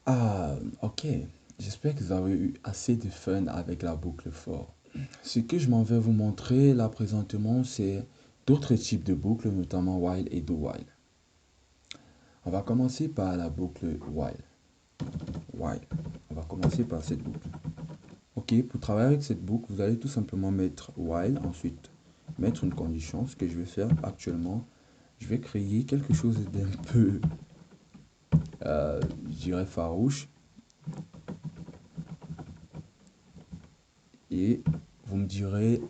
Ok. J'espère que vous avez eu assez de fun avec la boucle for. Ce que je m'en vais vous montrer là présentement, c'est d'autres types de boucles, notamment while et do while. On va commencer par la boucle while. While. On va commencer par cette boucle. Ok, pour travailler avec cette boucle, vous allez tout simplement mettre while, ensuite mettre une condition. Ce que je vais faire actuellement, je vais créer quelque chose d'un peu, je dirais, farouche. Et vous me direz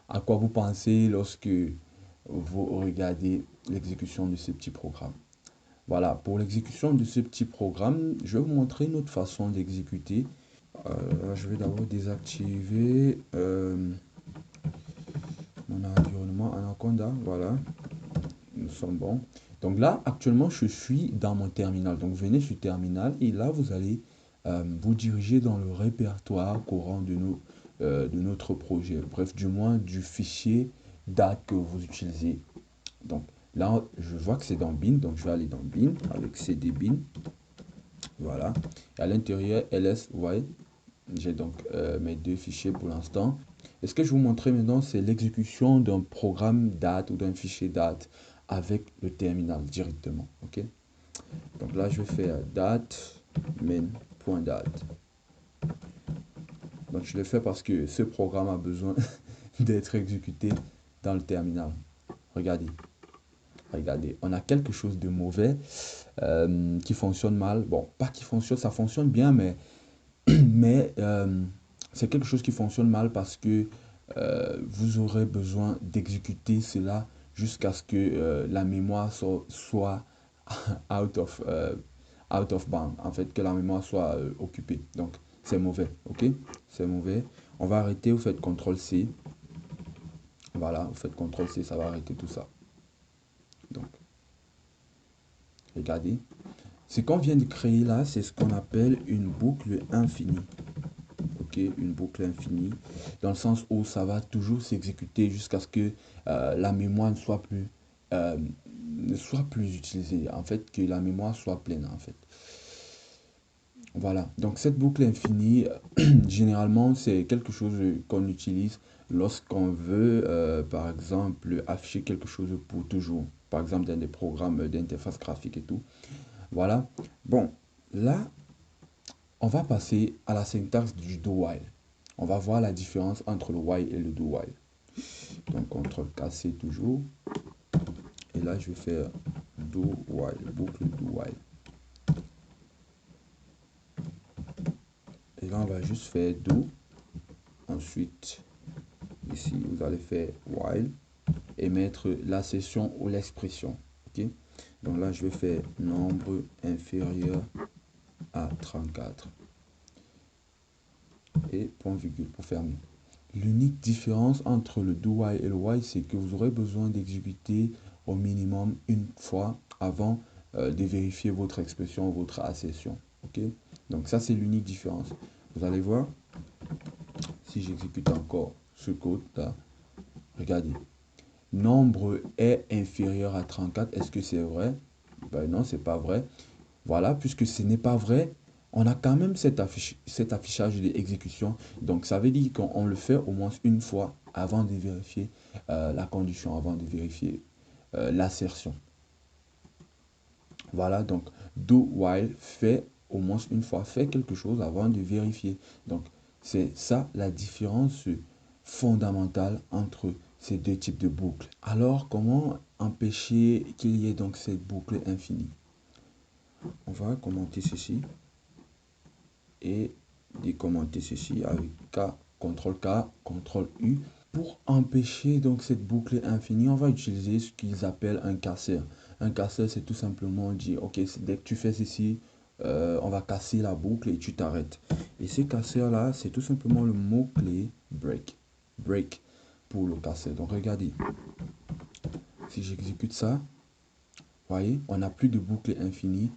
à quoi vous pensez lorsque vous regardez l'exécution de ce petit programme. Voilà, pour l'exécution de ce petit programme, je vais vous montrer une autre façon d'exécuter. Je vais d'abord désactiver mon environnement Anaconda. Voilà, nous sommes bons. Donc là, actuellement, je suis dans mon terminal. Donc venez sur terminal et là, vous allez vous diriger dans le répertoire courant de notre projet. Bref, du moins du fichier date que vous utilisez. Donc là, je vois que c'est dans bin, donc je vais aller dans bin avec cd bin. Voilà. Et à l'intérieur, ls-y. J'ai donc mes deux fichiers pour l'instant. Et ce que je vais vous montrer maintenant, c'est l'exécution d'un programme date ou d'un fichier date avec le terminal directement. Ok. Donc là, je vais faire date main.date. Donc je le fais parce que ce programme a besoin d'être exécuté dans le terminal. Regardez. Regardez, on a quelque chose de mauvais qui fonctionne mal. Bon, pas qui fonctionne, ça fonctionne bien, mais c'est quelque chose qui fonctionne mal parce que vous aurez besoin d'exécuter cela jusqu'à ce que la mémoire soit out out of bound. En fait, que la mémoire soit occupée. Donc, c'est mauvais, ok? C'est mauvais. On va arrêter, vous faites CTRL-C. Voilà, vous faites CTRL-C, ça va arrêter tout ça. Donc, regardez. Ce qu'on vient de créer là, c'est ce qu'on appelle une boucle infinie. Ok, une boucle infinie, dans le sens où ça va toujours s'exécuter jusqu'à ce que la mémoire euh, ne soit plus utilisée. En fait, que la mémoire soit pleine, en fait. Voilà, donc cette boucle infinie, généralement, c'est quelque chose qu'on utilise lorsqu'on veut, par exemple, afficher quelque chose pour toujours. Par exemple, dans des programmes d'interface graphique et tout. Voilà. Bon, là, on va passer à la syntaxe du do while. On va voir la différence entre le while et le do while. Donc, CTRL-C toujours. Et là, je vais faire do while, boucle do while. Et là, on va juste faire do. Ensuite, ici, vous allez faire while et mettre la session ou l'expression. Ok. Donc là, je vais faire nombre inférieur à 34. Et point virgule pour fermer. L'unique différence entre le do while et le while, c'est que vous aurez besoin d'exécuter au minimum une fois avant de vérifier votre expression ou votre assertion. Ok. Donc ça, c'est l'unique différence. Vous allez voir, si j'exécute encore ce code là, regardez. Nombre est inférieur à 34. Est-ce que c'est vrai? Ben non, c'est pas vrai. Voilà, puisque ce n'est pas vrai, on a quand même cet affichage d'exécution. Donc, ça veut dire qu'on le fait au moins une fois avant de vérifier la condition, avant de vérifier l'assertion. Voilà, donc do while fait au moins une fois, fait quelque chose avant de vérifier. Donc, c'est ça la différence fondamentale entre ces deux types de boucles. Alors, comment empêcher qu'il y ait donc cette boucle infinie? On va commenter ceci et décommenter ceci avec K, CTRL U. Pour empêcher donc cette boucle infinie, on va utiliser ce qu'ils appellent un casseur. Un casseur, c'est tout simplement dire, ok, dès que tu fais ceci, on va casser la boucle et tu t'arrêtes. Et ce casseur-là, c'est tout simplement le mot-clé break. Break pour le casseur. Donc regardez, si j'exécute ça, voyez, on n'a plus de boucle infinie,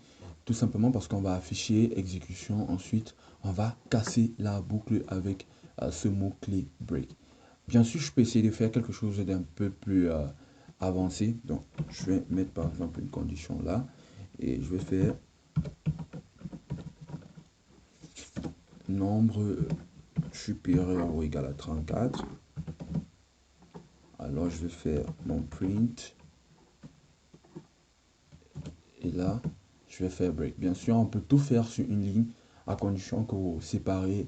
tout simplement parce qu'on va afficher exécution, ensuite on va casser la boucle avec ce mot-clé break. Bien sûr, je peux essayer de faire quelque chose d'un peu plus avancé. Donc, je vais mettre par exemple une condition là et je vais faire nombre supérieur ou égal à 34. Alors je vais faire mon print. Et là, je vais faire break. Bien sûr, on peut tout faire sur une ligne à condition que vous séparez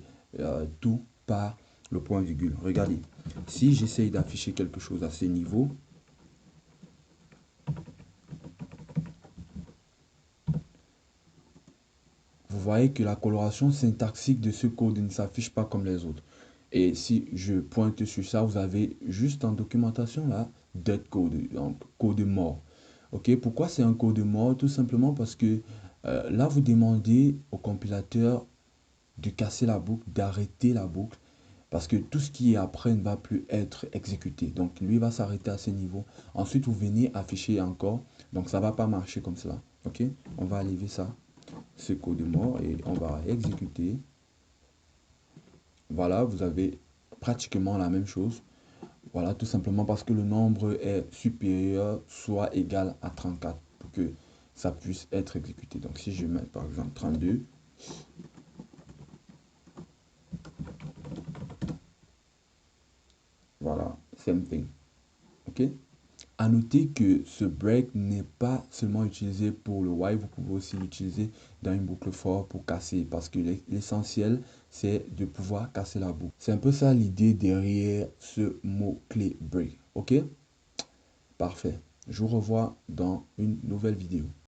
tout par le point virgule. Regardez, si j'essaye d'afficher quelque chose à ce niveau, vous voyez que la coloration syntaxique de ce code ne s'affiche pas comme les autres. Et si je pointe sur ça, vous avez juste en documentation là, dead code, donc code mort. Ok, pourquoi c'est un code mort? Tout simplement parce que là, vous demandez au compilateur de casser la boucle, d'arrêter la boucle, parce que tout ce qui est après ne va plus être exécuté. Donc, lui va s'arrêter à ce niveau. Ensuite, vous venez afficher encore. Donc, ça ne va pas marcher comme cela. Ok, on va enlever ça, ce code mort, et on va exécuter. Voilà, vous avez pratiquement la même chose. Voilà, tout simplement parce que le nombre est supérieur soit égal à 34 pour que ça puisse être exécuté. Donc, si je mets par exemple 32, voilà, same thing. Ok? À noter que ce break n'est pas seulement utilisé pour le while, vous pouvez aussi l'utiliser dans une boucle for pour casser, parce que l'essentiel, c'est de pouvoir casser la boucle. C'est un peu ça l'idée derrière ce mot-clé break. Ok? Parfait. Je vous revois dans une nouvelle vidéo.